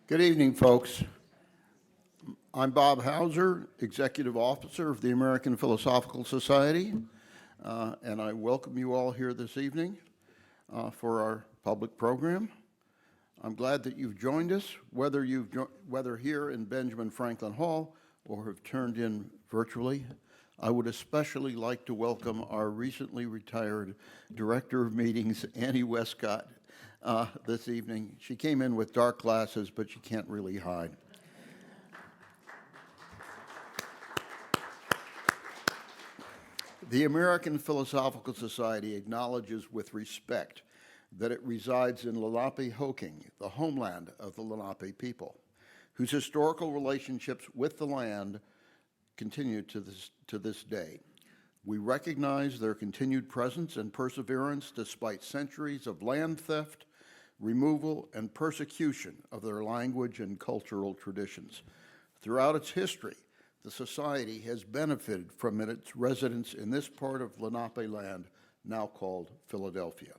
Good evening, folks. I'm Bob Hauser, Executive Officer of the American Philosophical Society, and I welcome you all here this evening for our public program. I'm glad that you've joined us, whether here in Benjamin Franklin Hall or have turned in virtually. I would especially like to welcome our recently retired Director of Meetings, Annie Westcott, this evening. She came in with dark glasses, but she can't really hide. The American Philosophical Society acknowledges with respect that it resides in Lenape-Hoking, the homeland of the Lenape people, whose historical relationships with the land continue to this day. We recognize their continued presence and perseverance despite centuries of land theft, removal, and persecution of their language and cultural traditions. Throughout its history, the Society has benefited from its residence in this part of Lenape land, now called Philadelphia.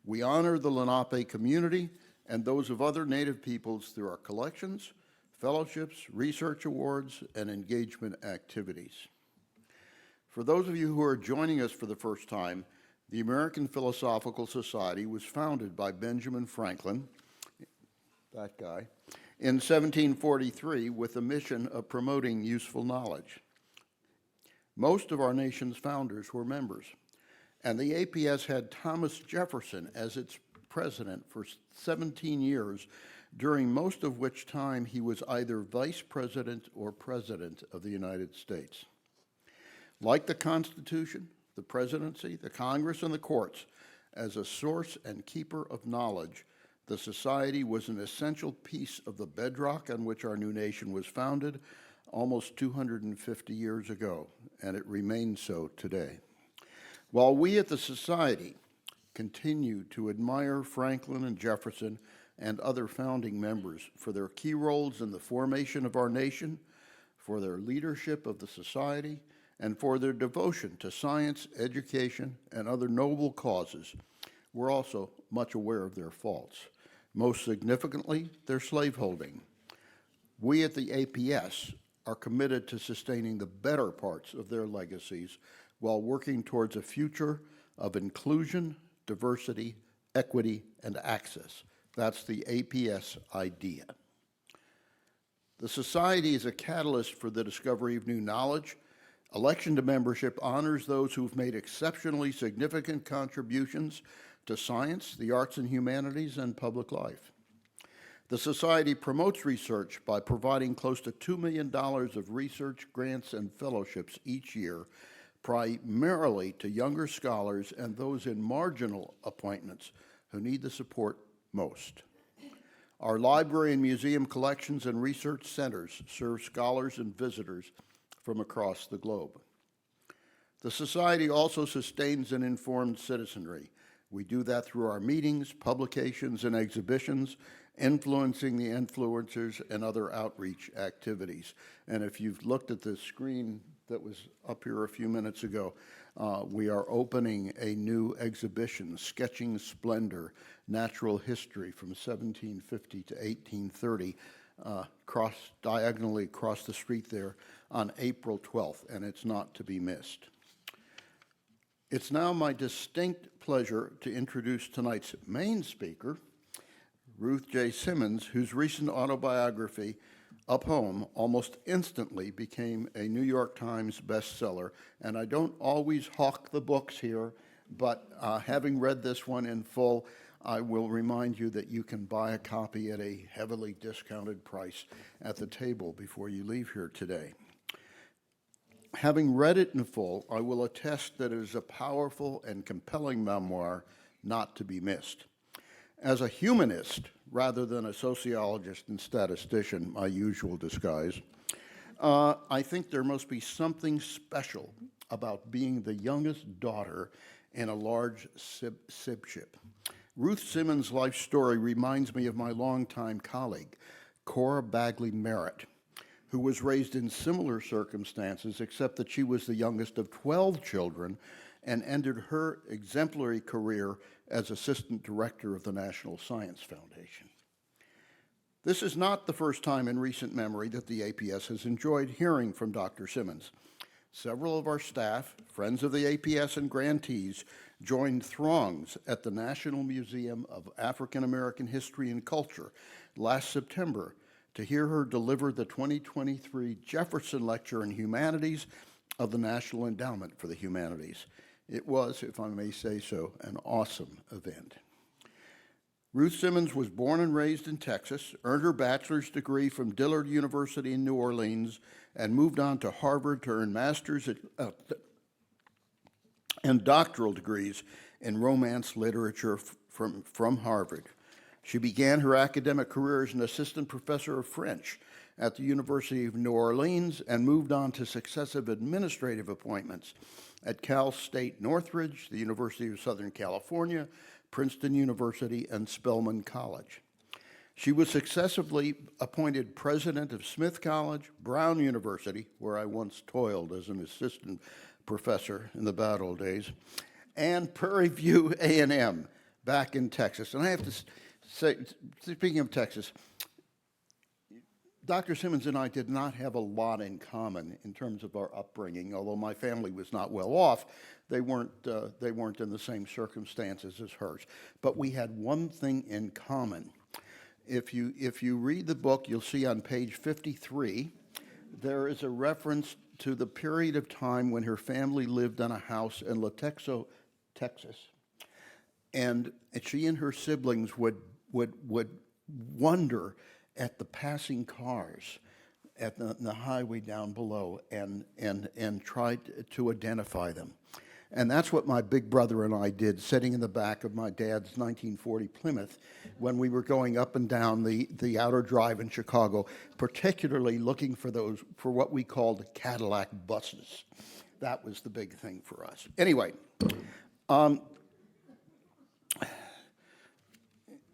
We honor the Lenape community and those of other Native peoples through our collections, fellowships, research awards, and engagement activities. For those of you who are joining us for the first time, the American Philosophical Society was founded by Benjamin Franklin, that guy, in 1743 with the mission of promoting useful knowledge. Most of our nation's founders were members, and the APS had Thomas Jefferson as its president for 17 years, during most of which time he was either vice president or president of the United States. Like the Constitution, the presidency, the Congress, and the courts, as a source and keeper of knowledge, the Society was an essential piece of the bedrock on which our new nation was founded almost 250 years ago, and it remains so today. While we at the Society continue to admire Franklin and Jefferson and other founding members for their key roles in the formation of our nation, for their leadership of the Society, and for their devotion to science, education, and other noble causes, we're also much aware of their faults. Most significantly, their slaveholding. We at the APS are committed to sustaining the better parts of their legacies while working towards a future of inclusion, diversity, equity, and access. That's the APS idea. The Society is a catalyst for the discovery of new knowledge. Election to membership honors those who've made exceptionally significant contributions to science, the arts and humanities, and public life. The Society promotes research by providing close to $2 million of research grants and fellowships each year, primarily to younger scholars and those in marginal appointments who need the support most. Our library and museum collections and research centers serve scholars and visitors from across the globe. The Society also sustains an informed citizenry. We do that through our meetings, publications, and exhibitions, influencing the influencers and other outreach activities. And if you've looked at the screen that was up here a few minutes ago, we are opening a new exhibition, Sketching Splendor, Natural History from 1750 to 1830, diagonally across the street there on April 12th, and it's not to be missed. It's now my distinct pleasure to introduce tonight's main speaker, Ruth J. Simmons, whose recent autobiography, Up Home, almost instantly became a New York Times bestseller. And I don't always hawk the books here, but having read this one in full, I will remind you that you can buy a copy at a heavily discounted price at the table before you leave here today. Having read it in full, I will attest that it is a powerful and compelling memoir not to be missed. As a humanist, rather than a sociologist and statistician, my usual disguise, I think there must be something special about being the youngest daughter in a large sibship. Ruth Simmons' life story reminds me of my longtime colleague, Cora Bagley Merritt, who was raised in similar circumstances, except that she was the youngest of 12 children and ended her exemplary career as assistant director of the National Science Foundation. This is not the first time in recent memory that the APS has enjoyed hearing from Dr. Simmons. Several of our staff, friends of the APS and grantees, joined throngs at the National Museum of African American History and Culture last September to hear her deliver the 2023 Jefferson Lecture in Humanities of the National Endowment for the Humanities. It was, if I may say so, an awesome event. Ruth Simmons was born and raised in Texas, earned her bachelor's degree from Dillard University in New Orleans, and moved on to Harvard to earn master's and doctoral degrees in Romance literature from Harvard. She began her academic career as an assistant professor of French at the University of New Orleans and moved on to successive administrative appointments at Cal State Northridge, the University of Southern California, Princeton University, and Spelman College. She was successively appointed president of Smith College, Brown University, where I once toiled as an assistant professor in the bad old days, and Prairie View A&M back in Texas. And I have to say, speaking of Texas, Dr. Simmons and I did not have a lot in common in terms of our upbringing. Although my family was not well off, they weren't in the same circumstances as hers. But we had one thing in common. If you read the book, you'll see on page 53, there is a reference to the period of time when her family lived in a house in Latexo, Texas. And she and her siblings would wonder at the passing cars at the highway down below and tried to identify them. And that's what my big brother and I did, sitting in the back of my dad's 1940 Plymouth when we were going up and down the outer drive in Chicago, particularly looking for what we called Cadillac buses. That was the big thing for us. Anyway,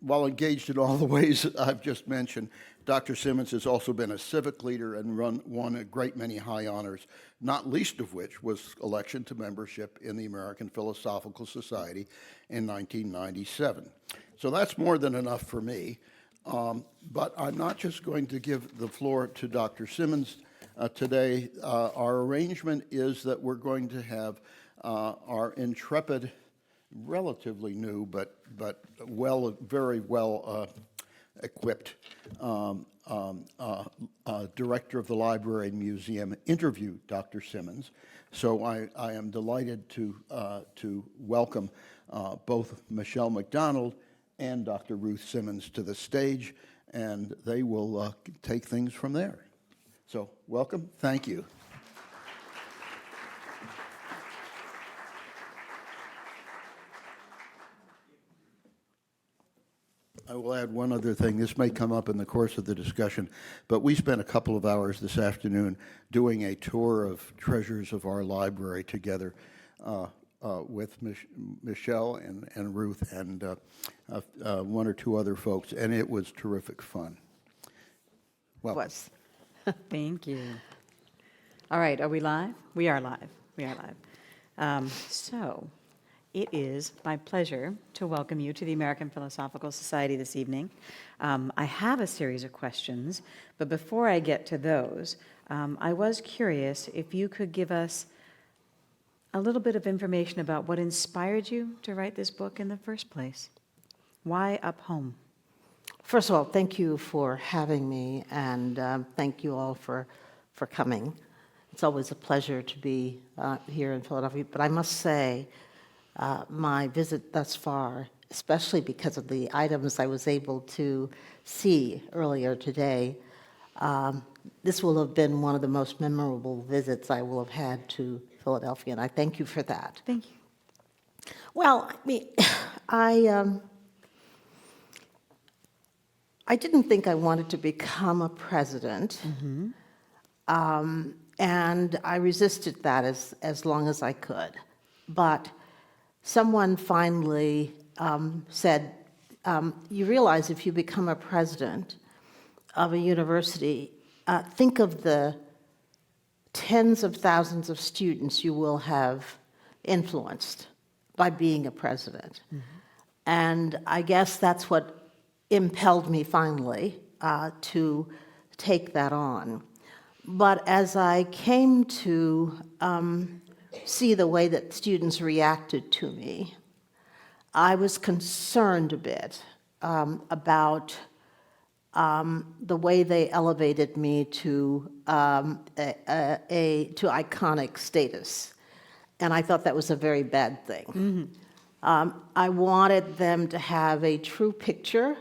while engaged in all the ways that I've just mentioned, Dr. Simmons has also been a civic leader and won a great many high honors, not least of which was election to membership in the American Philosophical Society in 1997. So that's more than enough for me. But I'm not just going to give the floor to Dr. Simmons today. Our arrangement is that we're going to have our intrepid, relatively new, but very well equipped director of the Library and Museum interview Dr. Simmons. So I am delighted to welcome both Michelle McDonald and Dr. Ruth Simmons to the stage, and they will take things from there. So welcome, thank you. I will add one other thing. This may come up in the course of the discussion, but we spent a couple of hours this afternoon doing a tour of treasures of our library together with Michelle and Ruth and one or two other folks, and it was terrific fun. Well, it was. Thank you. All right, are we live? We are live. We are live. So it is my pleasure to welcome you to the American Philosophical Society this evening. I have a series of questions, but before I get to those, I was curious if you could give us a little bit of information about what inspired you to write this book in the first place. Why Up Home? First of all, thank you for having me, and thank you all for coming. It's always a pleasure to be here in Philadelphia, but I must say, my visit thus far, especially because of the items I was able to see earlier today, this will have been one of the most memorable visits I will have had to Philadelphia, and I thank you for that. Thank you. Well, I mean, I didn't think I wanted to become a president, and I resisted that as long as I could. But someone finally said, you realize if you become a president of a university, think of the tens of thousands of students you will have influenced by being a president. And I guess that's what impelled me finally to take that on. But as I came to see the way that students reacted to me, I was concerned a bit about the way they elevated me to to iconic status, and I thought that was a very bad thing. I wanted them to have a true picture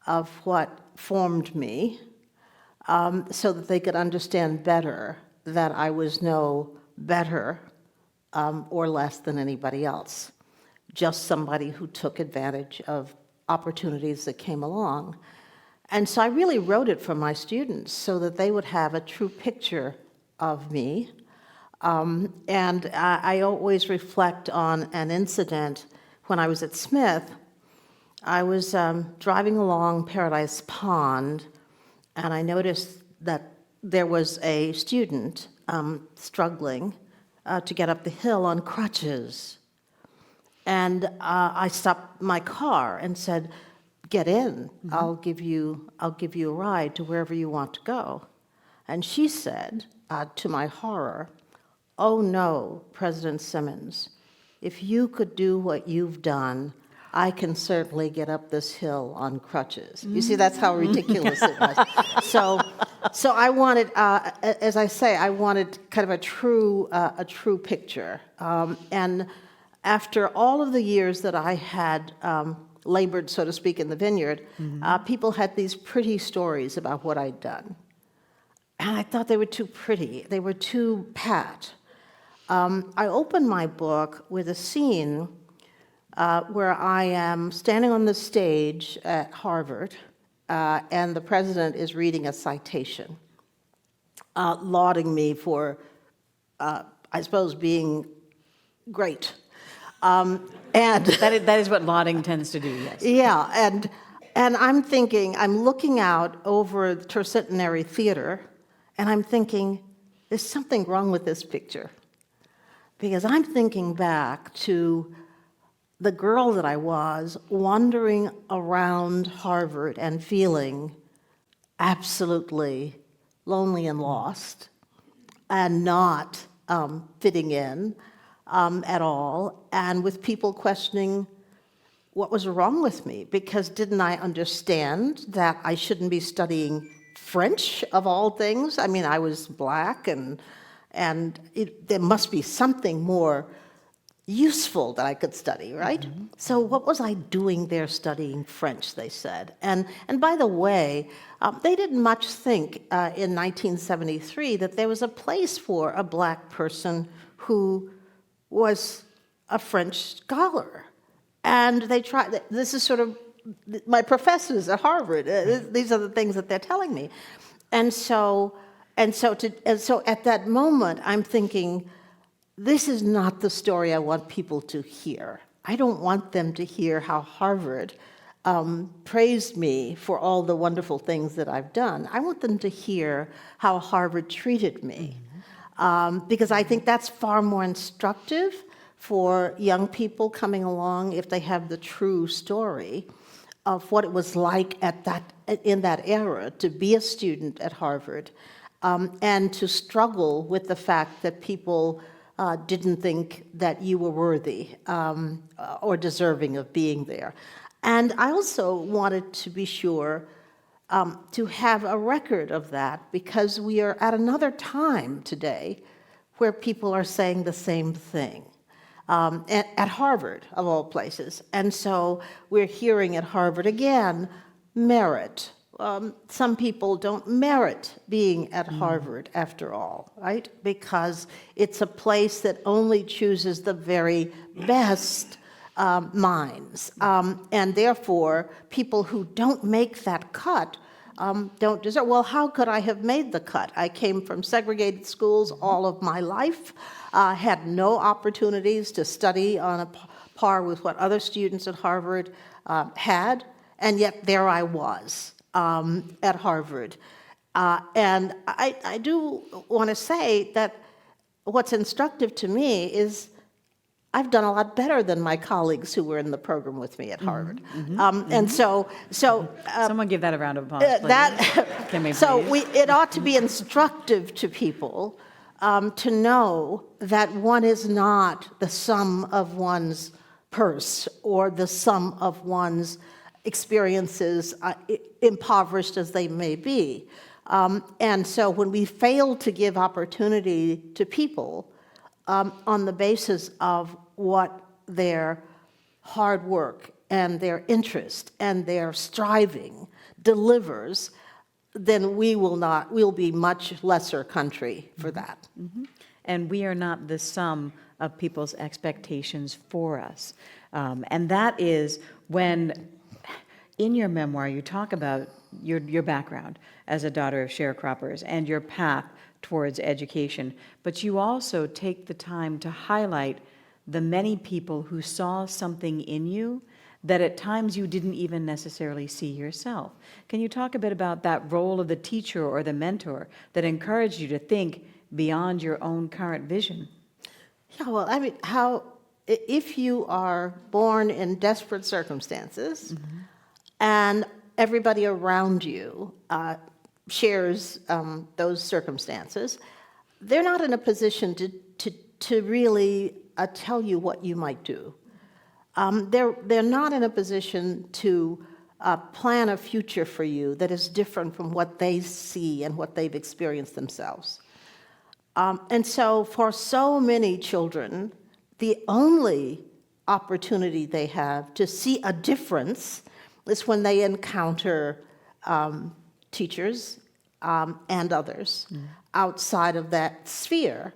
of what formed me, so that they could understand better that I was no better or less than anybody else, just somebody who took advantage of opportunities that came along. And so I really wrote it for my students so that they would have a true picture of me. And I always reflect on an incident when I was at Smith. I was driving along Paradise Pond, and I noticed that there was a student struggling to get up the hill on crutches. And I stopped my car and said, "Get in. I'll give you a ride to wherever you want to go." And she said, to my horror, "Oh no, President Simmons, if you could do what you've done, I can certainly get up this hill on crutches." You see, that's how ridiculous it was. So I wanted, as I say, I wanted kind of a true picture. And after all of the years that I had labored, so to speak, in the vineyard, people had these pretty stories about what I'd done. And I thought they were too pretty. They were too pat. I opened my book with a scene where I am standing on the stage at Harvard, and the president is reading a citation, lauding me for, I suppose, being great. And That is what lauding tends to do, yes. yeah, and I'm thinking, I'm looking out over the Tercentenary Theater, and I'm thinking, there's something wrong with this picture. Because I'm thinking back to the girl that I was wandering around Harvard and feeling absolutely lonely and lost and not fitting in at all, and with people questioning what was wrong with me, because didn't I understand that I shouldn't be studying French of all things? I mean, I was black, and there must be something more useful that I could study, right? So what was I doing there studying French, they said. And by the way, they didn't much think in 1973 that there was a place for a black person who was a French scholar. And they tried, this is sort of my professors at Harvard, these are the things that they're telling me. And so at that moment, I'm thinking, this is not the story I want people to hear. I don't want them to hear how Harvard praised me for all the wonderful things that I've done. I want them to hear how Harvard treated me, because I think that's far more instructive for young people coming along if they have the true story of what it was like in that era to be a student at Harvard, and to struggle with the fact that people didn't think that you were worthy or deserving of being there. And I also wanted to be sure to have a record of that, because we are at another time today where people are saying the same thing. At Harvard, of all places. And so we're hearing at Harvard again, merit. Some people don't merit being at Harvard after all, right? Because it's a place that only chooses the very best minds. And therefore, people who don't make that cut don't deserve. Well, how could I have made the cut? I came from segregated schools all of my life, had no opportunities to study on a par with what other students at Harvard had, and yet there I was at Harvard. And I do want to say that what's instructive to me is I've done a lot better than my colleagues who were in the program with me at Harvard. And so Someone give that a round of applause, please. that, Can we so please? it ought to be instructive to people to know that one is not the sum of one's purse or the sum of one's experiences, impoverished as they may be. And so when we fail to give opportunity to people on the basis of what their hard work and their interest and their striving delivers, then we'll be much lesser country for that. And we are not the sum of people's expectations for us. And that is when, in your memoir, you talk about your background as a daughter of sharecroppers and your path towards education, but you also take the time to highlight the many people who saw something in you that at times you didn't even necessarily see yourself. Can you talk a bit about that role of the teacher or the mentor that encouraged you to think beyond your own current vision? Yeah, well, I mean, if you are born in desperate circumstances and everybody around you shares those circumstances, they're not in a position to really tell you what you might do. They're not in a position to plan a future for you that is different from what they see and what they've experienced themselves. And so for so many children, the only opportunity they have to see a difference is when they encounter teachers and others outside of that sphere.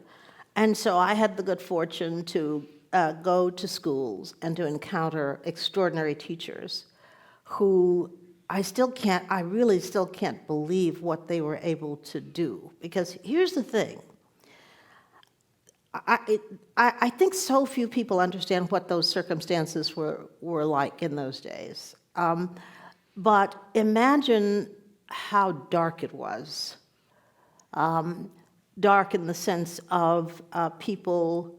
And so I had the good fortune to go to schools and to encounter extraordinary teachers who I really still can't believe what they were able to do. Because here's the thing. I think so few people understand what those circumstances were like in those days. But imagine how dark it was. Dark in the sense of people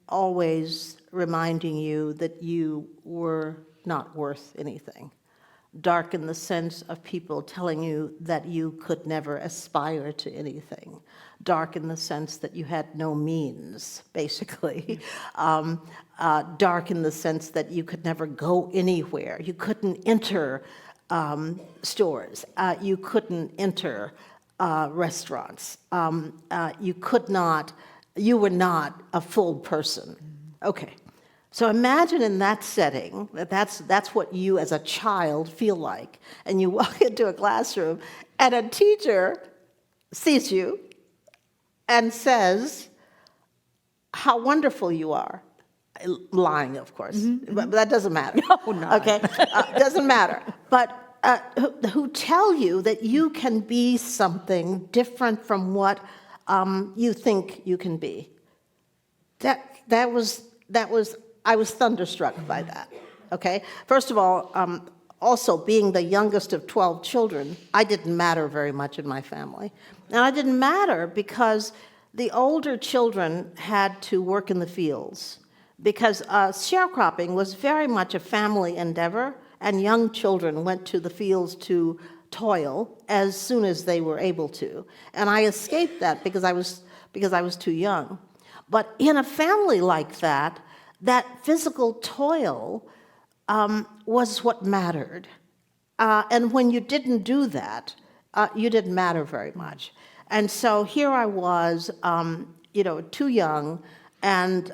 always reminding you that you were not worth anything. Dark in the sense of people telling you that you could never aspire to anything. Dark in the sense that you had no means, basically. Dark in the sense that you could never go anywhere. You couldn't enter stores. You couldn't enter restaurants. You were not a full person. Okay. So imagine in that setting, that's what you as a child feel like. And you walk into a classroom and a teacher sees you and says, how wonderful you are. Lying, of course, but that doesn't matter. No, not. Okay, doesn't matter. But who tell you that you can be something different from what you think you can be. I was thunderstruck by that. Okay, first of all, also being the youngest of 12 children, I didn't matter very much in my family, and I didn't matter because the older children had to work in the fields. Because sharecropping was very much a family endeavor, and young children went to the fields to toil as soon as they were able to. And I escaped that because I was too young. But in a family like that, that physical toil was what mattered. And when you didn't do that, you didn't matter very much. And so here I was, too young, and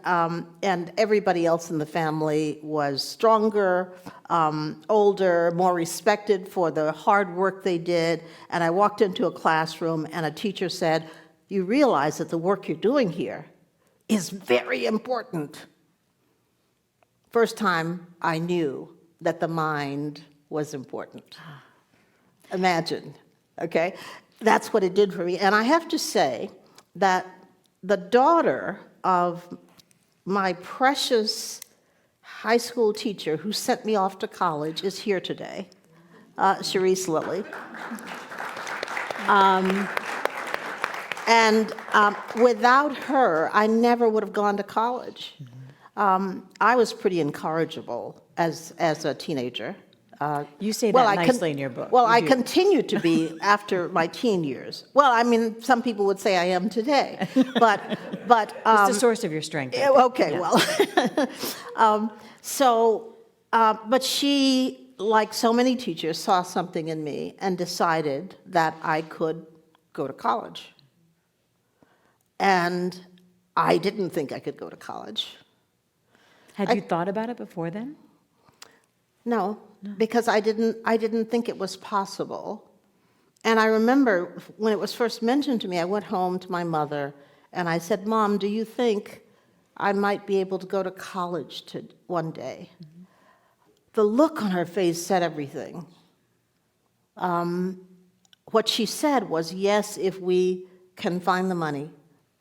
everybody else in the family was stronger, older, more respected for the hard work they did. And I walked into a classroom and a teacher said, "You realize that the work you're doing here is very important." First time I knew that the mind was important. Imagine, okay? That's what it did for me. And I have to say that the daughter of my precious high school teacher who sent me off to college is here today, Cherise Lilly. And without her, I never would have gone to college. I was pretty incorrigible as a teenager. You say Well, that I nicely in your book. Well, You I do. continue to be after my teen years. Well, I mean, some people would say I am today, but It's the source of your strength. I think. okay, Yeah. well, but she, like so many teachers, saw something in me and decided that I could go to college. And I didn't think I could go to college. Had you thought about it before then? No, because I didn't think it was possible. And I remember when it was first mentioned to me, I went home to my mother and I said, "Mom, do you think I might be able to go to college one day?" Mm-hmm. The look on her face said everything. What she said was, "Yes, if we can find the money."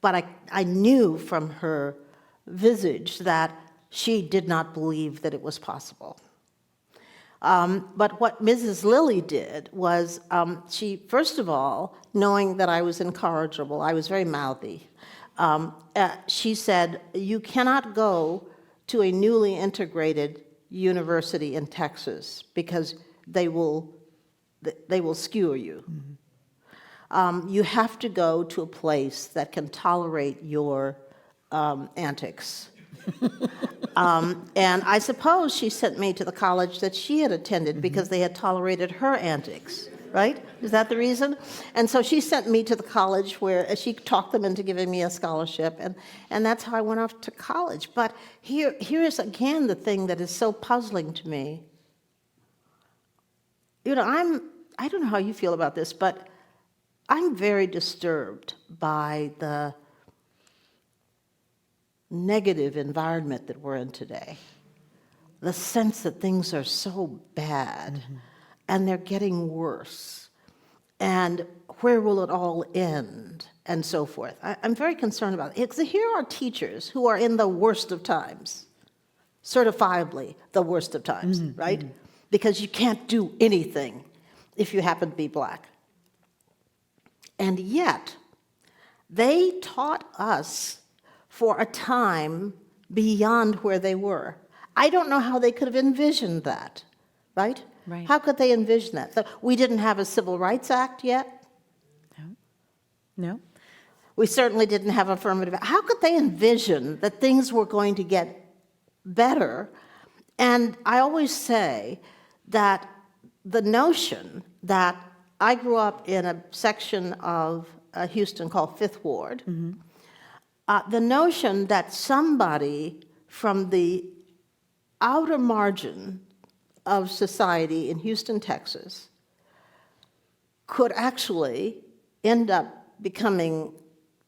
But I knew from her visage that she did not believe that it was possible. But what Mrs. Lilly did was, she, first of all, knowing that I was incorrigible, I was very mouthy, she said, "You cannot go to a newly integrated university in Texas because they will skewer you. Mm-hmm. You have to go to a place that can tolerate your antics." And I suppose she sent me to the college that she had attended because they had tolerated her antics, right? Is that the reason? And so she sent me to the college where she talked them into giving me a scholarship, and that's how I went off to college. But here is again the thing that is so puzzling to me. You know, I don't know how you feel about this, but I'm very disturbed by the negative environment that we're in today. The sense that things are so bad and they're getting worse. And where will it all end? And so forth. I'm very concerned about it. Here are teachers who are in the worst of times, certifiably the worst of times, right? Because you can't do anything if you happen to be black. And yet, they taught us for a time beyond where they were. I don't know how they could have envisioned that, right? Right. How could they envision that? So we didn't have a Civil Rights Act yet. No. We certainly didn't have affirmative. How could they envision that things were going to get better? And I always say that the notion that I grew up in a section of Houston called Fifth Ward, the notion that somebody from the outer margin of society in Houston, Texas, could actually end up becoming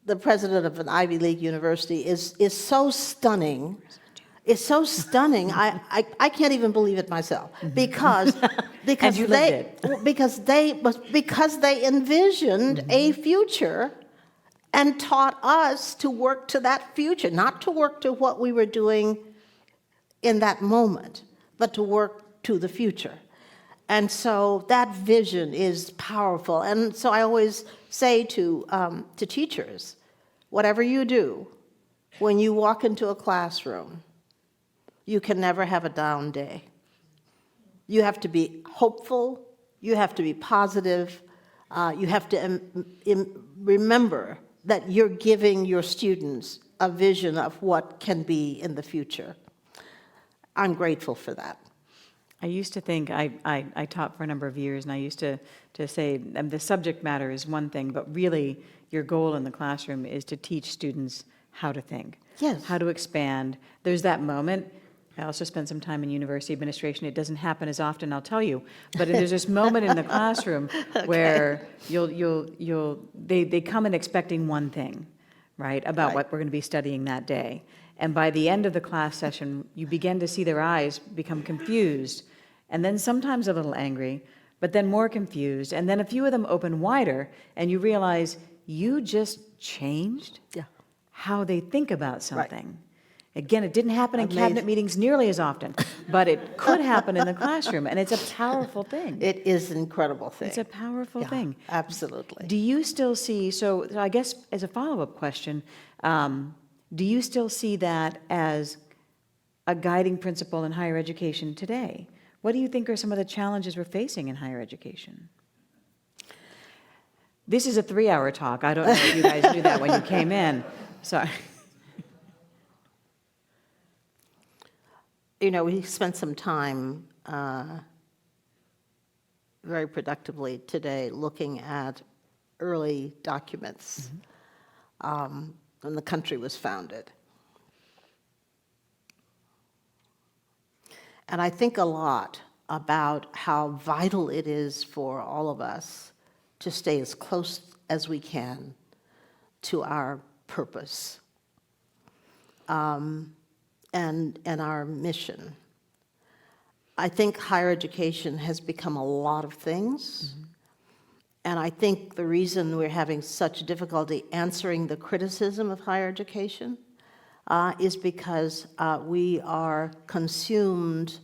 the president of an Ivy League university is so stunning. It's so stunning. I can't even believe it myself because you lived it. because they envisioned a future and taught us to work to that future, not to work to what we were doing in that moment, but to work to the future. And so that vision is powerful. And so I always say to teachers, whatever you do, when you walk into a classroom, you can never have a down day. You have to be hopeful. You have to be positive. You have to remember that you're giving your students a vision of what can be in the future. I'm grateful for that. I used to think, I taught for a number of years, and I used to say the subject matter is one thing, but really your goal in the classroom is to teach students how to think, Yes. how to expand. There's that moment. I also spent some time in university administration. It doesn't happen as often, I'll tell you, but there's this moment in the classroom where they come in expecting one thing, right, about what we're going to be studying that day. And by the end of the class session, you begin to see their eyes become confused, and then sometimes a little angry, but then more confused, and then a few of them open wider, and you realize you just changed how they think about something. Again, it didn't happen in cabinet meetings nearly as often, but it could happen in the classroom, and it's a powerful thing. It is an incredible thing. It's a powerful thing. Absolutely. Do you still see, so I guess as a follow-up question, do you still see that as a guiding principle in higher education today? What do you think are some of the challenges we're facing in higher education? This is a 3-hour talk. I don't know if you guys knew that when you came in. Sorry. You know, we spent some time very productively today looking at early documents when the country was founded. And I think a lot about how vital it is for all of us to stay as close as we can to our purpose and our mission. I think higher education has become a lot of things, and I think the reason we're having such difficulty answering the criticism of higher education is because we are consumed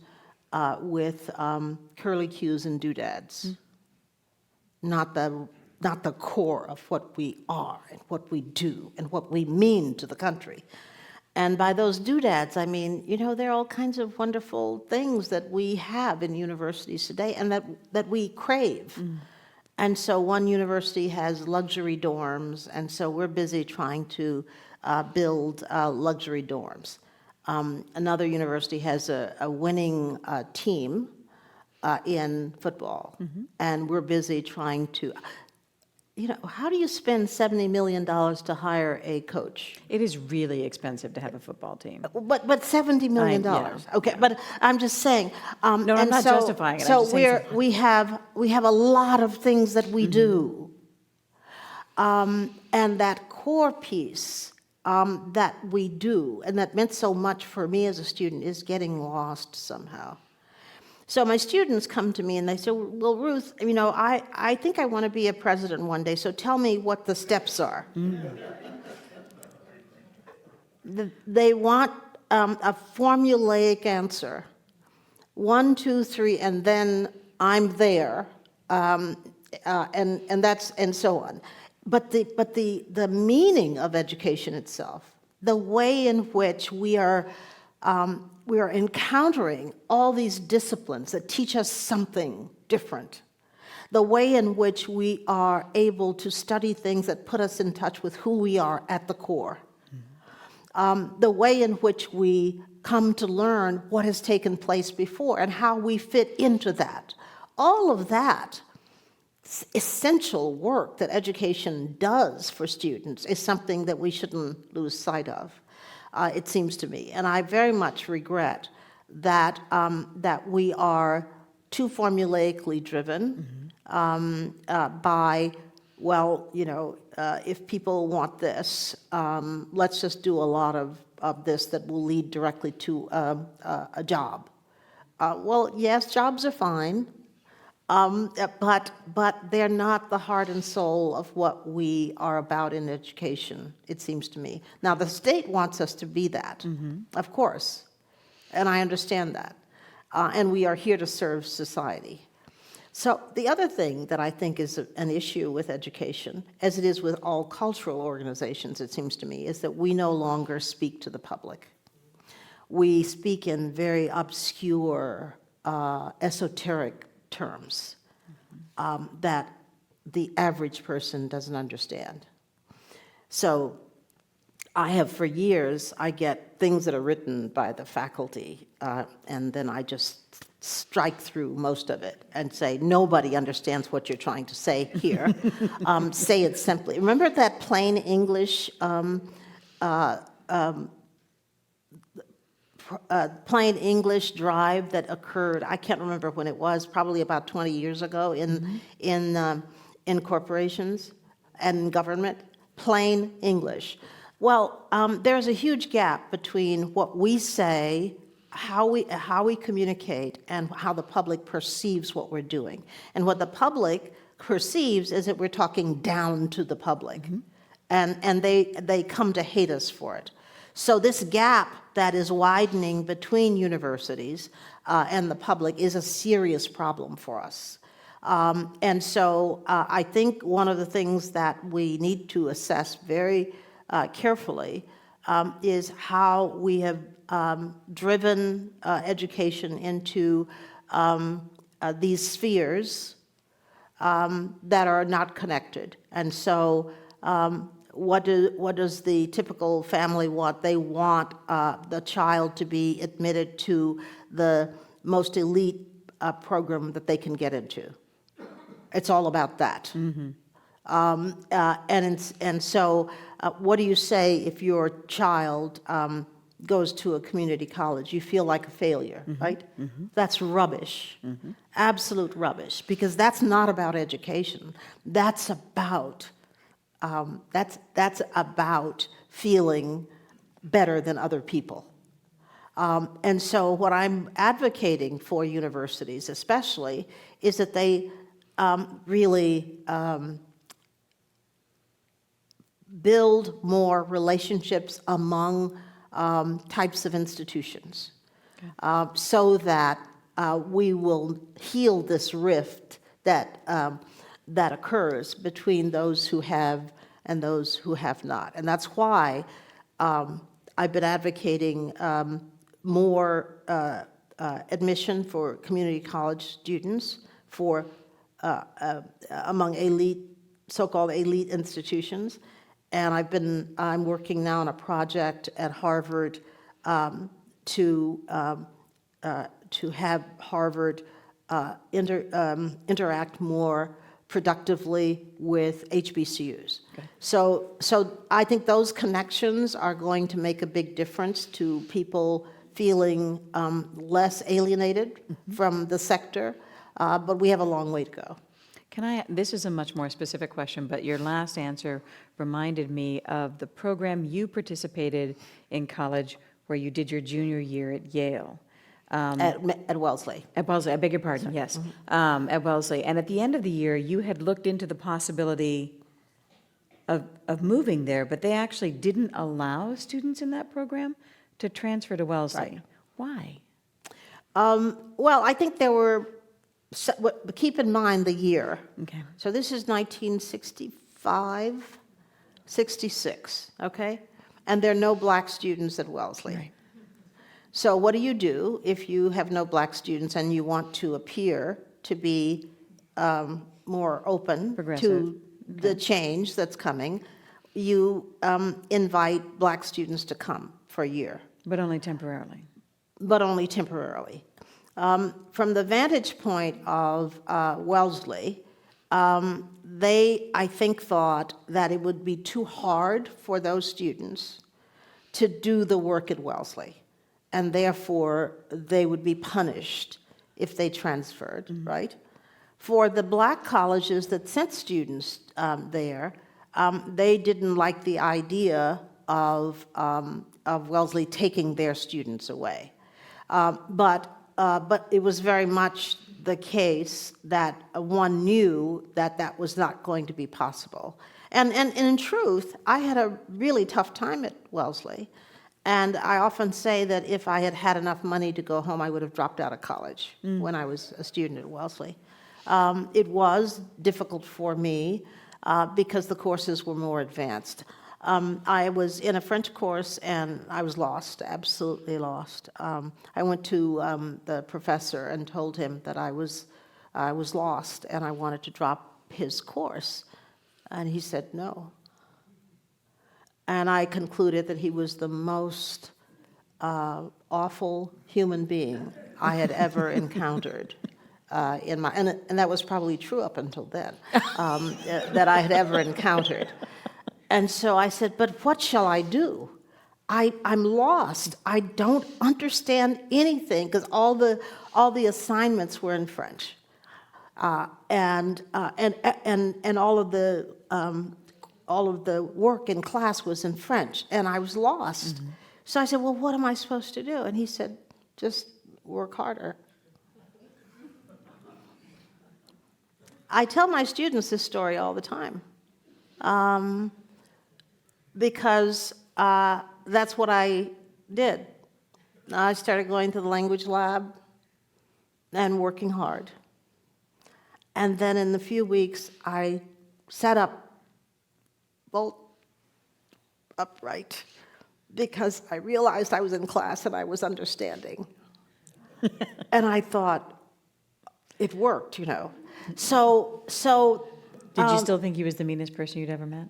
with curlicues and doodads, not the core of what we are and what we do and what we mean to the country. And by those doodads, I mean, you know, there are all kinds of wonderful things that we have in universities today and that we crave. And so one university has luxury dorms, and so we're busy trying to build luxury dorms. Another university has a winning team in football, and we're busy trying to, you know, how do you spend $70 million to hire a coach? It is really expensive to have a football team. But $70 million. Yeah. Okay, but I'm just saying. No, I'm not justifying it. I'm So just saying we have a lot of things that we do, and that core piece that we do, and that meant so much for me as a student, is getting lost somehow. So my students come to me and they say, well, Ruth, you know, I think I want to be a president one day, so tell me what the steps are. They want a formulaic answer. 1, 2, 3, and then I'm there, and that's, and so on. But the meaning of education itself, the way in which we are encountering all these disciplines that teach us something different, the way in which we are able to study things that put us in touch with who we are at the core, the way in which we come to learn what has taken place before and how we fit into that. All of that essential work that education does for students is something that we shouldn't lose sight of. It seems to me, and I very much regret that that we are too formulaically driven by, well, you know, if people want this, let's just do a lot of this that will lead directly to a job. Well, yes, jobs are fine, but they're not the heart and soul of what we are about in education, it seems to me. Now, the state wants us to be that, of course, and I understand that. And we are here to serve society. So the other thing that I think is an issue with education, as it is with all cultural organizations, it seems to me, is that we no longer speak to the public. We speak in very obscure, esoteric terms that the average person doesn't understand. So I have, for years, I get things that are written by the faculty, and then I just strike through most of it and say, nobody understands what you're trying to say here. Say it simply. Remember that plain English plain English drive that occurred, I can't remember when it was, probably about 20 years ago in corporations and government, plain English. Well, there's a huge gap between what we say, how we communicate, and how the public perceives what we're doing. And what the public perceives is that we're talking down to the public, and they come to hate us for it. So this gap that is widening between universities and the public is a serious problem for us. And so I think one of the things that we need to assess very carefully is how we have driven education into these spheres that are not connected. And so what does the typical family want? They want the child to be admitted to the most elite program that they can get into. It's all about that. And so what do you say if your child goes to a community college? You feel like a failure, right? That's rubbish, absolute rubbish, because that's not about education. That's about feeling better than other people. And so what I'm advocating for universities especially is that they really build more relationships among types of institutions, so that we will heal this rift that occurs between those who have and those who have not. And that's why I've been advocating more admission for community college students for among elite, so-called elite institutions. And I'm working now on a project at Harvard to have Harvard interact more productively with HBCUs. Okay. So I think those connections are going to make a big difference to people feeling less alienated from the sector, but we have a long way to go. This is a much more specific question, but your last answer reminded me of the program you participated in college where you did your junior year at Yale. At Wellesley. At Wellesley, I beg your pardon, yes. At Wellesley. And at the end of the year, you had looked into the possibility of moving there, but they actually didn't allow students in that program to transfer to Wellesley. Right. Why? Well, I think there were, keep in mind the year. Okay. So this is 1965, 66, okay? And there are no black students at Wellesley. Right. So what do you do if you have no black students and you want to appear to be more open to the change that's coming? You invite black students to come for a year. But only temporarily. But only temporarily. From the vantage point of Wellesley, they, I think, thought that it would be too hard for those students to do the work at Wellesley, and therefore they would be punished if they transferred, right? For the black colleges that sent students there, they didn't like the idea of Wellesley taking their students away. But it was very much the case that one knew that that was not going to be possible. And in truth, I had a really tough time at Wellesley. And I often say that if I had had enough money to go home, I would have dropped out of college when I was a student at Wellesley. It was difficult for me because the courses were more advanced. I was in a French course and I was lost, absolutely lost. I went to the professor and told him that I was lost and I wanted to drop his course. And he said no. And I concluded that he was the most awful human being I had ever encountered in my, and that was probably true up until then, that I had ever encountered. And so I said, but what shall I do? I'm lost. I don't understand anything because all the assignments were in French, and all of the work in class was in French, and I was lost. Mm-hmm. So I said, well, what am I supposed to do? And he said, just work harder. I tell my students this story all the time. Because that's what I did. I started going to the language lab and working hard. And then in a few weeks, I sat up, bolt upright, because I realized I was in class and I was understanding. And I thought, it worked, you know. So Did you still think he was the meanest person you'd ever met?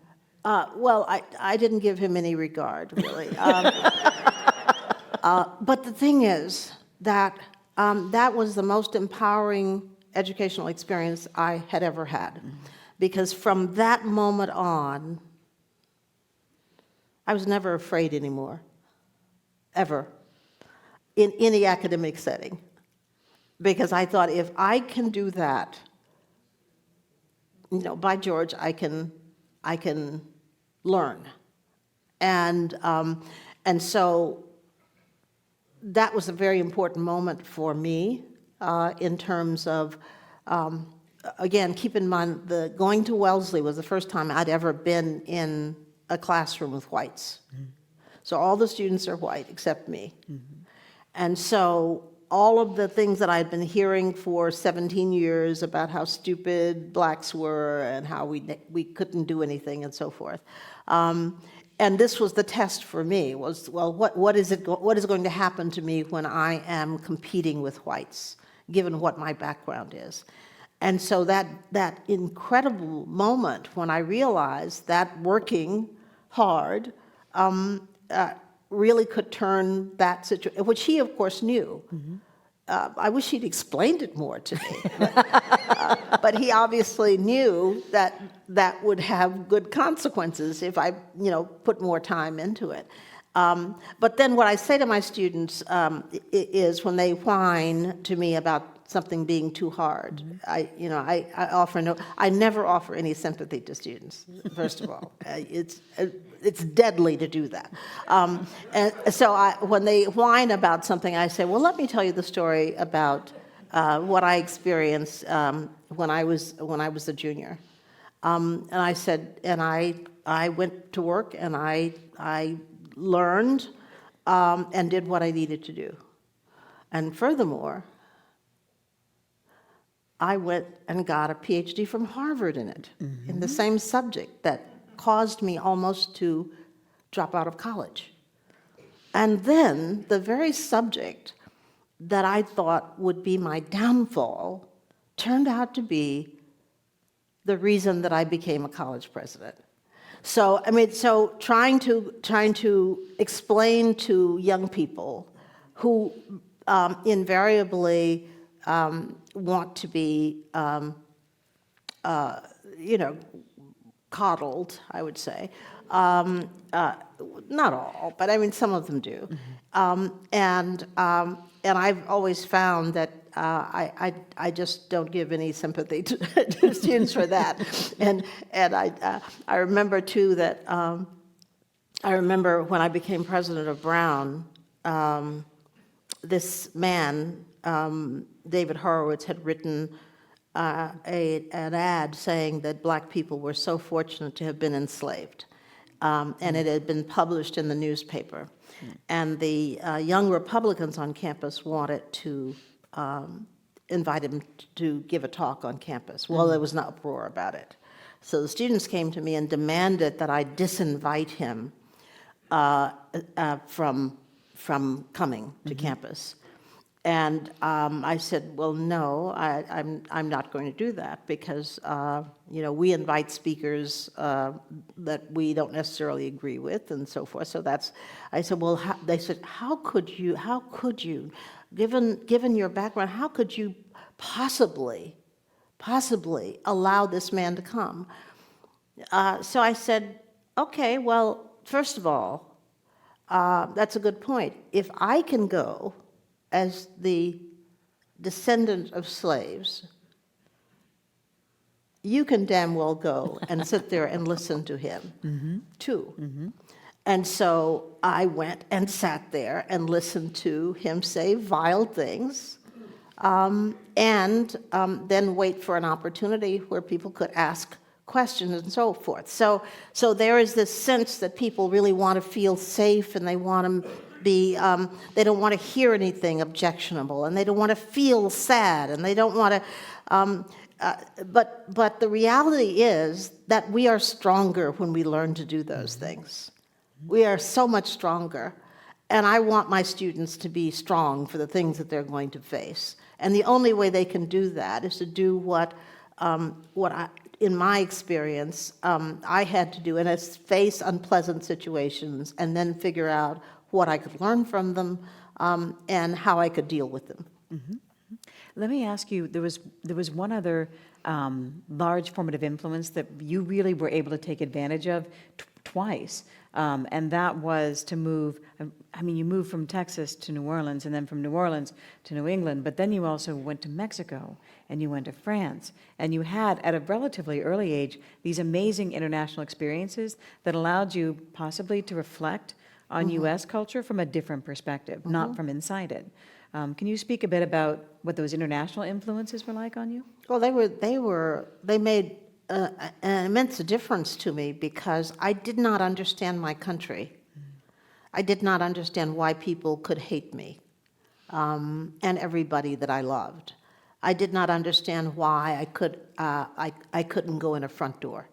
well, I didn't give him any regard, really. But the thing is that that was the most empowering educational experience I had ever had. Because from that moment on, I was never afraid anymore, ever, in any academic setting. Because I thought, if I can do that, you know, by George, I can learn. And so that was a very important moment for me in terms of, again, keep in mind, going to Wellesley was the first time I'd ever been in a classroom with whites. So all the students are white except me. And so all of the things that I'd been hearing for 17 years about how stupid blacks were and how we couldn't do anything and so forth. And this was the test for me, was, well, what is going to happen to me when I am competing with whites, given what my background is? And so that incredible moment when I realized that working hard really could turn that situation, which he, of course, knew. I wish he'd explained it more to me. But he obviously knew that that would have good consequences if I, you know, put more time into it. But then what I say to my students is, when they whine to me about something being too hard, I never offer any sympathy to students, first of all. It's deadly to do that. And so when they whine about something, I say, well, let me tell you the story about what I experienced when I was a junior. And I said, and I went to work and I learned and did what I needed to do. And furthermore, I went and got a PhD from Harvard in it, in the same subject that caused me almost to drop out of college. And then the very subject that I thought would be my downfall turned out to be the reason that I became a college president. So, I mean, so trying to explain to young people who invariably want to be, coddled, I would say. Not all, but I mean, some of them do. And I've always found that I just don't give any sympathy to students for that. And I remember too that I remember when I became president of Brown, this man, David Horowitz, had written an ad saying that black people were so fortunate to have been enslaved. And it had been published in the newspaper. And the young Republicans on campus wanted to invite him to give a talk on campus. Well, there was an uproar about it. So the students came to me and demanded that I disinvite him from coming to campus. And I said, well, no, I'm not going to do that, because we invite speakers that we don't necessarily agree with and so forth. So I said, well, they said, how could you, given your background, how could you possibly allow this man to come? So I said, okay, well, first of all, that's a good point. If I can go as the descendant of slaves, you can damn well go and sit there and listen to him, too. And so I went and sat there and listened to him say vile things, and then wait for an opportunity where people could ask questions and so forth. So there is this sense that people really want to feel safe, and they want to be, they don't want to hear anything objectionable, and they don't want to feel sad, and they don't want to, but the reality is that we are stronger when we learn to do those things. We are so much stronger. And I want my students to be strong for the things that they're going to face. And the only way they can do that is to do what in my experience, I had to do, and it's face unpleasant situations and then figure out what I could learn from them and how I could deal with them. Let me ask you, there was one other large formative influence that you really were able to take advantage of twice, and that was to move. I mean, you moved from Texas to New Orleans, and then from New Orleans to New England, but then you also went to Mexico, and you went to France, and you had, at a relatively early age, these amazing international experiences that allowed you possibly to reflect on U.S. culture from a different perspective, not from inside it. Can you speak a bit about what those international influences were like on you? Well, they made an immense difference to me because I did not understand my country. I did not understand why people could hate me and everybody that I loved. I did not understand why I couldn't go in a front door.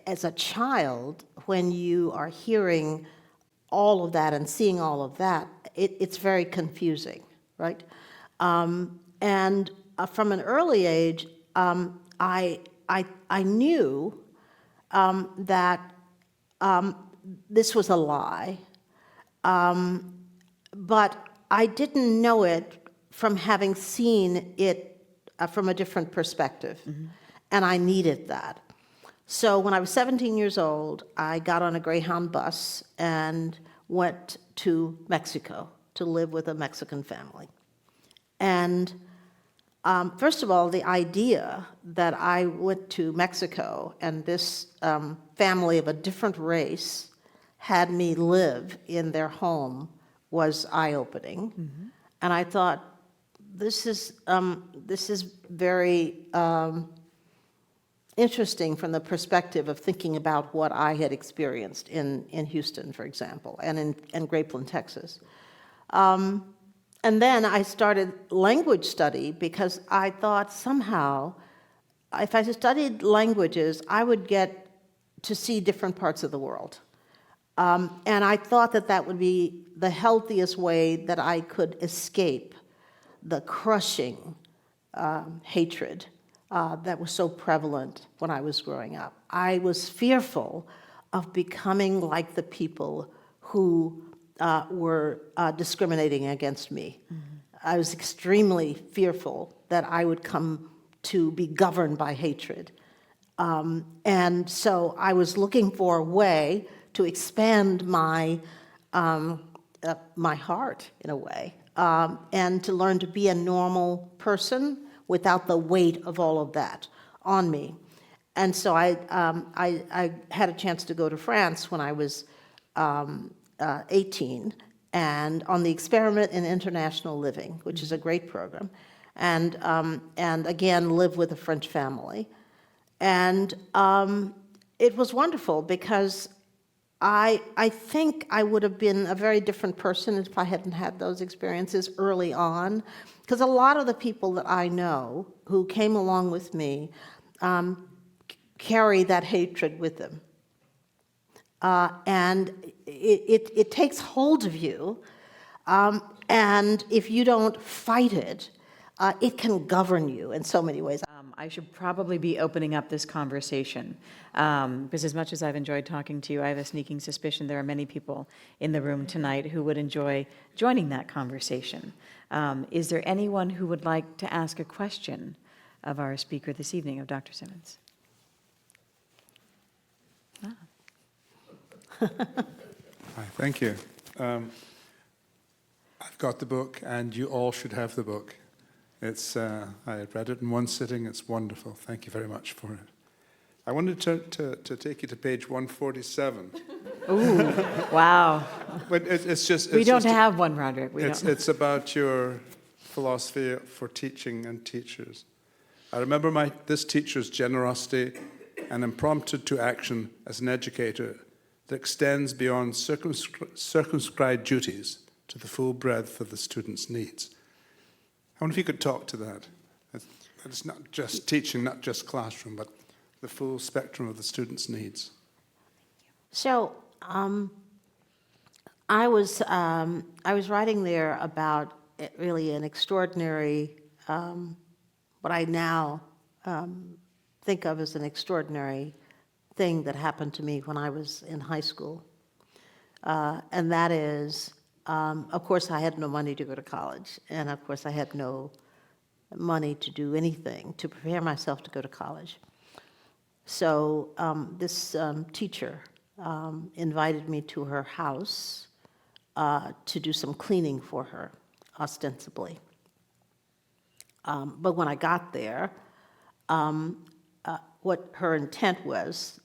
As a child, when you are hearing all of that and seeing all of that, it's very confusing, right? And from an early age, I knew that this was a lie, but I didn't know it from having seen it from a different perspective, and I needed that. So when I was 17 years old, I got on a Greyhound bus and went to Mexico to live with a Mexican family. And first of all, the idea that I went to Mexico and this family of a different race had me live in their home was eye-opening. And I thought, this is very interesting from the perspective of thinking about what I had experienced in Houston, for example, and in Grapeland, Texas. And then I started language study because I thought somehow if I studied languages, I would get to see different parts of the world. And I thought that that would be the healthiest way that I could escape the crushing hatred that was so prevalent when I was growing up. I was fearful of becoming like the people who were discriminating against me. I was extremely fearful that I would come to be governed by hatred. And so I was looking for a way to expand my heart, in a way, and to learn to be a normal person without the weight of all of that on me. And so I had a chance to go to France when I was 18, and on the Experiment in International Living, which is a great program, and again, live with a French family. And it was wonderful because I think I would have been a very different person if I hadn't had those experiences early on, because a lot of the people that I know who came along with me carry that hatred with them. And it takes hold of you, and if you don't fight it, it can govern you in so many ways. I should probably be opening up this conversation, because as much as I've enjoyed talking to you, I have a sneaking suspicion there are many people in the room tonight who would enjoy joining that conversation. Is there anyone who would like to ask a question of our speaker this evening, of Dr. Simmons? Hi, thank you. I've got the book, and you all should have the book. It's I had read it in one sitting. It's wonderful. Thank you very much for it. I wanted to take you to page 147. Ooh, wow. But it's just... We don't have one, Roderick. It's about your philosophy for teaching and teachers. I remember this teacher's generosity and impromptu to action as an educator that extends beyond circumscribed duties to the full breadth of the student's needs. I wonder if you could talk to that. It's not just teaching, not just classroom, but the full spectrum of the student's needs. So I was writing there about really an extraordinary, what I now think of as an extraordinary thing that happened to me when I was in high school. And that is, of course, I had no money to go to college, and of course, I had no money to do anything to prepare myself to go to college. So this teacher invited me to her house to do some cleaning for her, ostensibly. But when I got there, what her intent was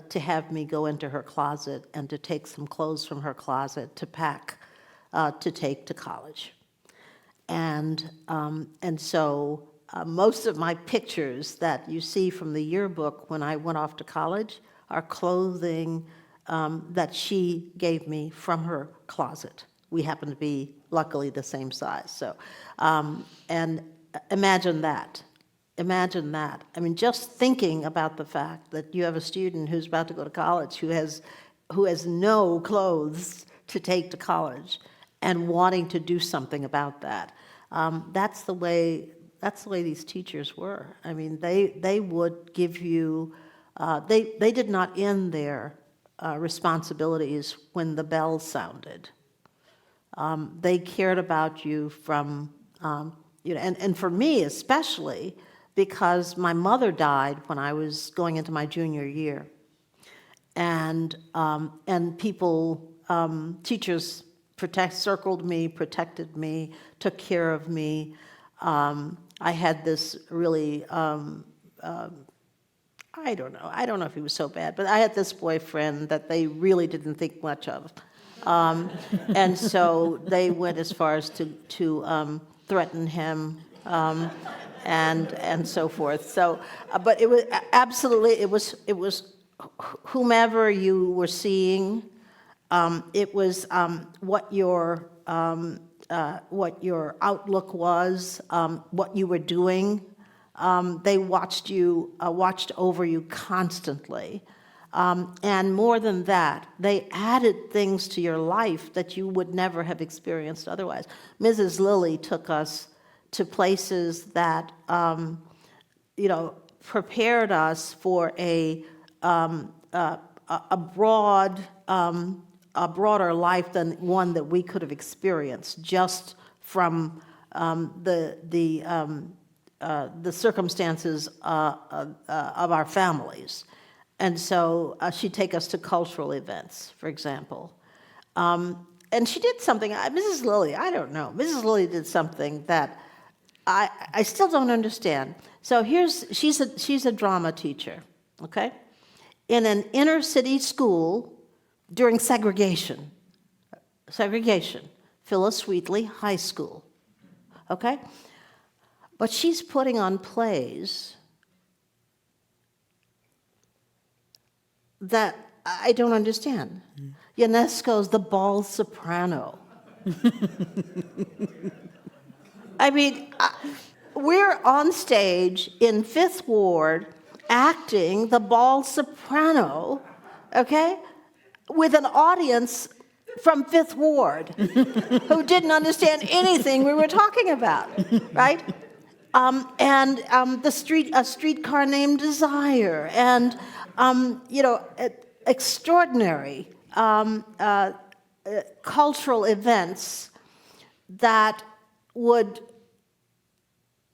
to have me go into her closet and to take some clothes from her closet to pack to take to college. And so most of my pictures that you see from the yearbook when I went off to college are clothing that she gave me from her closet. We happen to be, luckily, the same size. So, and imagine that. Imagine that. I mean, just thinking about the fact that you have a student who's about to go to college who has no clothes to take to college and wanting to do something about that. That's the way these teachers were. I mean, they would give you, they did not end their responsibilities when the bell sounded. They cared about you from, and for me especially, because my mother died when I was going into my junior year. And people, teachers circled me, protected me, took care of me. I had this really, I don't know if he was so bad, but I had this boyfriend that they really didn't think much of. And so they went as far as to threaten him, and so forth. So, but it was absolutely, it was whomever you were seeing, it was what your outlook was, what you were doing. They watched over you constantly. And more than that, they added things to your life that you would never have experienced otherwise. Mrs. Lilly took us to places that, prepared us for a broader life than one that we could have experienced just from the circumstances of our families. And so she'd take us to cultural events, for example. And she did something, Mrs. Lilly, I don't know. Mrs. Lilly did something that I still don't understand. So she's a drama teacher, okay? In an inner city school during segregation, Phyllis Wheatley High School, okay? But she's putting on plays that I don't understand. Ionesco's The Bald Soprano. I mean, we're on stage in Fifth Ward acting The Bald Soprano, okay, with an audience from Fifth Ward who didn't understand anything we were talking about, right? A Streetcar Named Desire, and extraordinary cultural events that would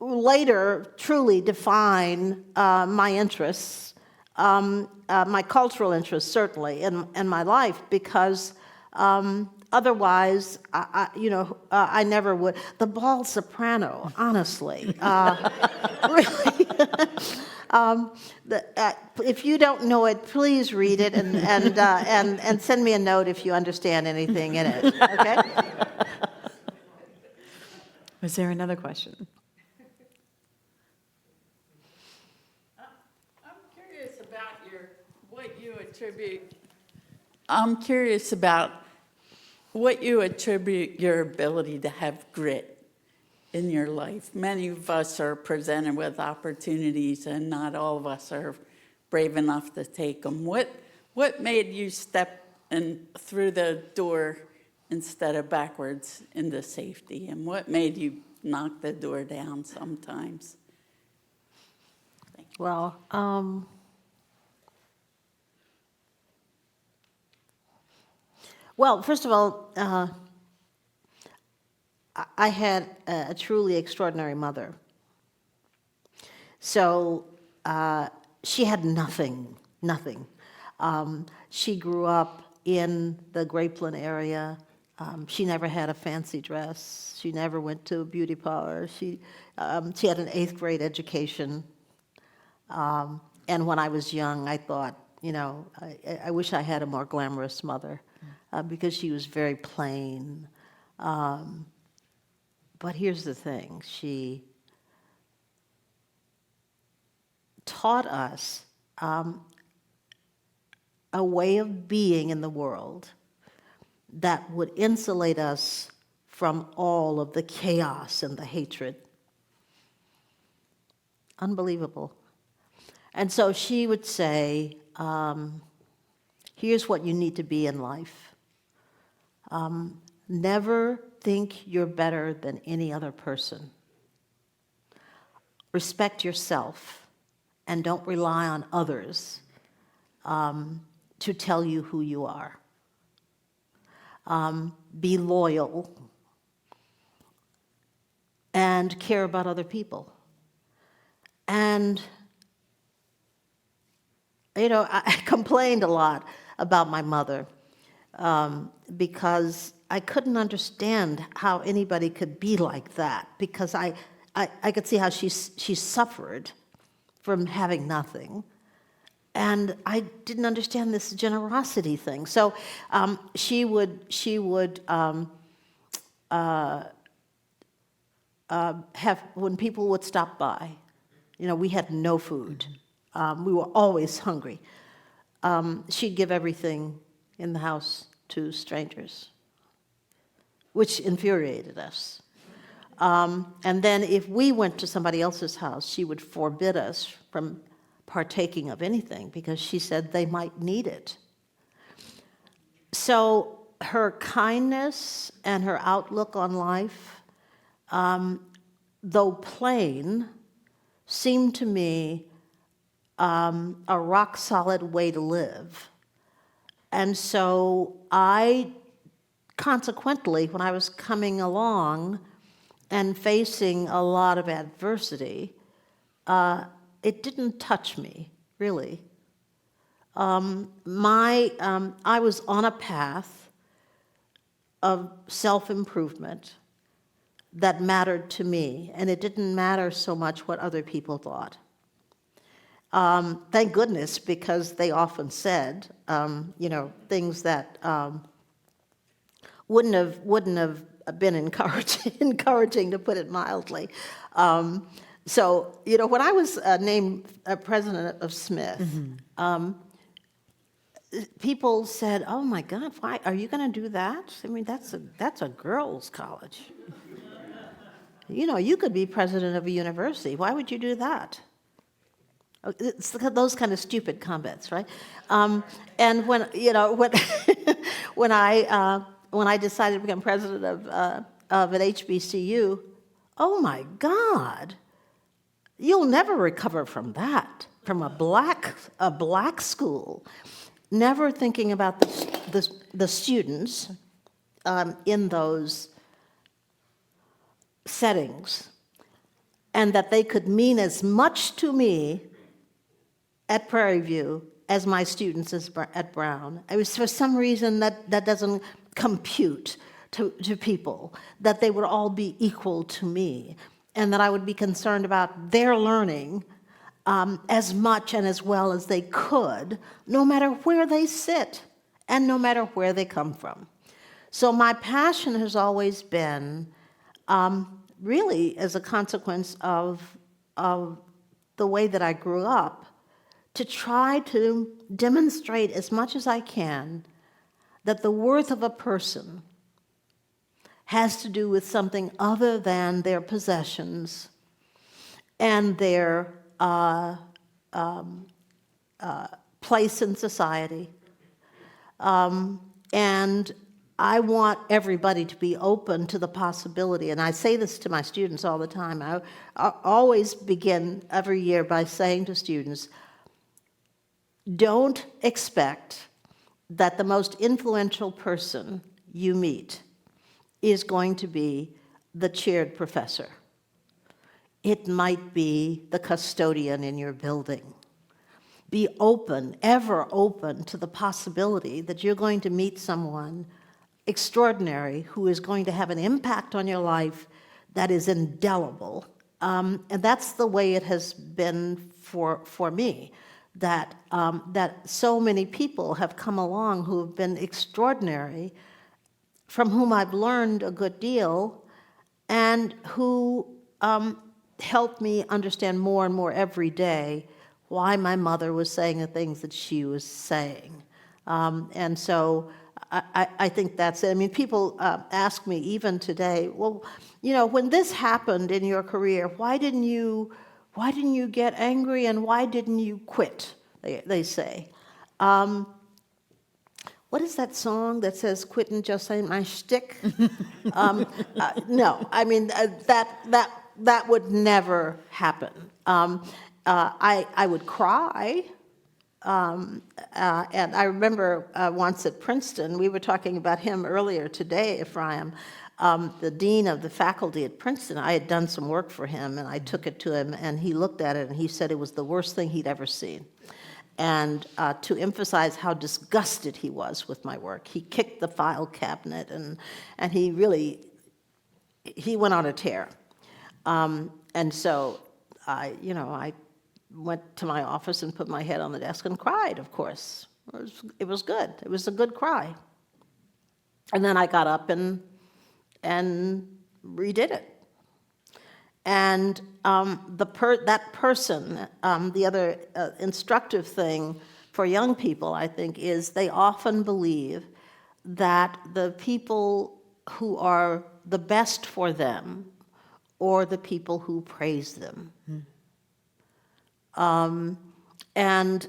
later truly define my interests, my cultural interests certainly, in my life, because otherwise, I never would. The Bald Soprano, honestly, really. If you don't know it, please read it and send me a note if you understand anything in it. Okay. Was there another question? I'm curious about what you attribute your ability to have grit in your life. Many of us are presented with opportunities, and not all of us are brave enough to take them. What made you step and through the door instead of backwards into safety? And what made you knock the door down sometimes? Well, first of all, I had a truly extraordinary mother. So she had nothing. She grew up in the Grapeland area. She never had a fancy dress. She never went to a beauty parlor. She had an 8th grade education. And when I was young, I thought, I wish I had a more glamorous mother because she was very plain. But here's the thing. She taught us a way of being in the world that would insulate us from all of the chaos and the hatred. Unbelievable. And so she would say, here's what you need to be in life. Never think you're better than any other person. Respect yourself and don't rely on others to tell you who you are. Be loyal and care about other people. And I complained a lot about my mother because I couldn't understand how anybody could be like that, because I could see how she suffered from having nothing. And I didn't understand this generosity thing. So she would have, when people would stop by, we had no food. We were always hungry. She'd give everything in the house to strangers, which infuriated us. And then if we went to somebody else's house, she would forbid us from partaking of anything because she said they might need it. So her kindness and her outlook on life, though plain, seemed to me a rock-solid way to live. And so I, consequently, when I was coming along and facing a lot of adversity, it didn't touch me, really. I was on a path of self-improvement that mattered to me, and it didn't matter so much what other people thought. Thank goodness, because they often said, things that wouldn't have been encouraging, to put it mildly. So, when I was named president of Smith, people said, "Oh my God, why are you going to do that? I mean, that's a girls' college. You could be president of a university. Why would you do that?" It's those kind of stupid comments, right? And when when I decided to become president of an HBCU, oh my God, you'll never recover from that, from a black school. Never thinking about the students in those settings, and that they could mean as much to me at Prairie View as my students at Brown. It was, for some reason, that doesn't compute to people, that they would all be equal to me, and that I would be concerned about their learning as much and as well as they could, no matter where they sit and no matter where they come from. So my passion has always been, really as a consequence of the way that I grew up, to try to demonstrate as much as I can that the worth of a person has to do with something other than their possessions and their place in society. And I want everybody to be open to the possibility, and I say this to my students all the time. I always begin every year by saying to students, don't expect that the most influential person you meet is going to be the chaired professor. It might be the custodian in your building. Be open, ever open to the possibility that you're going to meet someone extraordinary who is going to have an impact on your life that is indelible. And that's the way it has been for me, that so many people have come along who have been extraordinary, from whom I've learned a good deal, and who helped me understand more and more every day why my mother was saying the things that she was saying. And so I think that's it. I mean, people ask me even today, well, you know, when this happened in your career, why didn't you get angry and why didn't you quit? They say. What is that song that says "quitting just ain't my shtick"? No, I mean that would never happen. I would cry. And I remember once at Princeton, we were talking about him earlier today, Ephraim, the dean of the faculty at Princeton. I had done some work for him, and I took it to him, and he looked at it, and he said it was the worst thing he'd ever seen. And to emphasize how disgusted he was with my work, he kicked the file cabinet, and he went on a tear. And so I went to my office and put my head on the desk and cried, of course. It was good. It was a good cry. And then I got up and redid it. And that person, the other instructive thing for young people, I think, is they often believe that the people who are the best for them or the people who praise them. And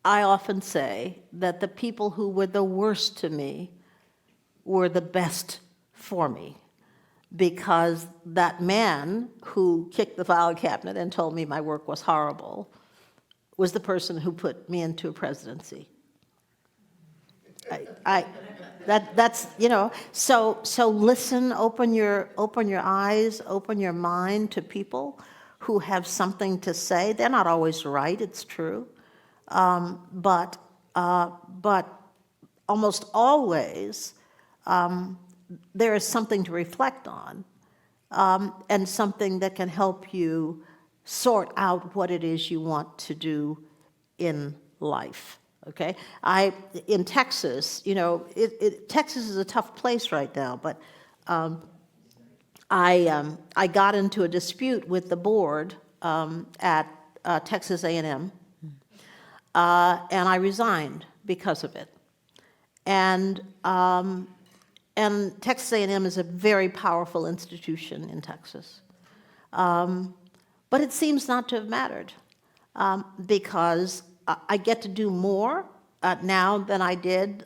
I often say that the people who were the worst to me were the best for me, because that man who kicked the file cabinet and told me my work was horrible was the person who put me into a presidency. That's so listen, open your eyes, open your mind to people who have something to say. They're not always right, it's true, but almost always there is something to reflect on, and something that can help you sort out what it is you want to do in life. Okay, in Texas, Texas is a tough place right now, but I got into a dispute with the board at Texas A&M, and I resigned because of it. And Texas A&M is a very powerful institution in Texas, but it seems not to have mattered, because I get to do more now than I did,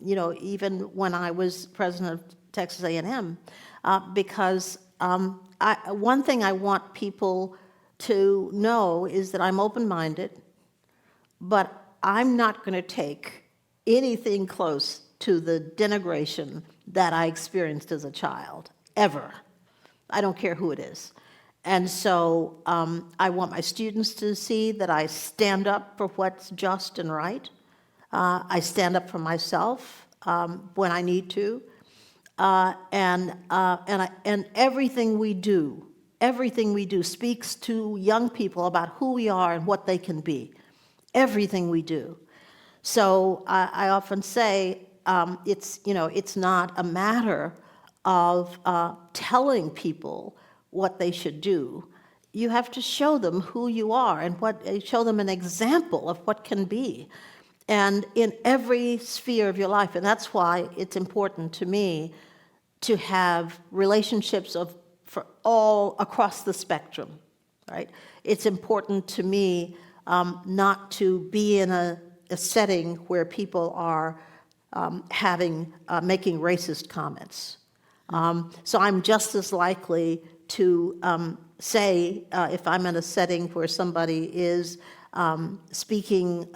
even when I was president of Texas A&M, because one thing I want people to know is that I'm open-minded, but I'm not going to take anything close to the denigration that I experienced as a child, ever. I don't care who it is. And so I want my students to see that I stand up for what's just and right. I stand up for myself when I need to. And everything we do speaks to young people about who we are and what they can be. Everything we do. So I often say it's not a matter of telling people what they should do. You have to show them who you are and show them an example of what can be, and in every sphere of your life. And that's why it's important to me to have relationships for all across the spectrum, right? It's important to me not to be in a setting where people are making racist comments. So I'm just as likely to say, if I'm in a setting where somebody is speaking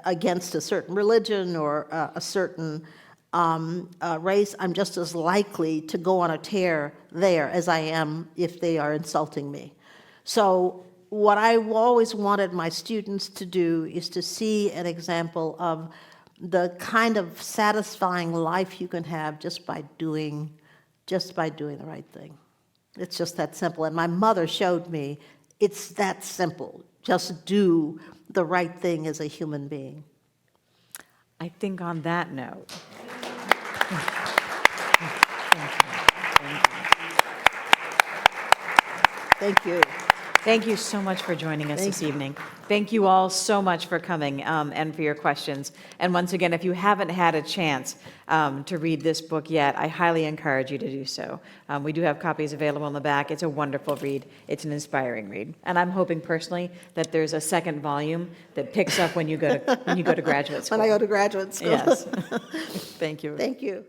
against a certain religion or a certain race, I'm just as likely to go on a tear there as I am if they are insulting me. So what I've always wanted my students to do is to see an example of the kind of satisfying life you can have just by doing the right thing. It's just that simple. And my mother showed me it's that simple. Just do the right thing as a human being. I think on that note. Thank you. Thank you so much for joining us this evening. Thank you all so much for coming and for your questions. And once again, if you haven't had a chance to read this book yet, I highly encourage you to do so. We do have copies available in the back. It's a wonderful read. It's an inspiring read. And I'm hoping personally that there's a second volume that picks up when you go to graduate school. When I go to graduate school. Yes. Thank you. Thank you.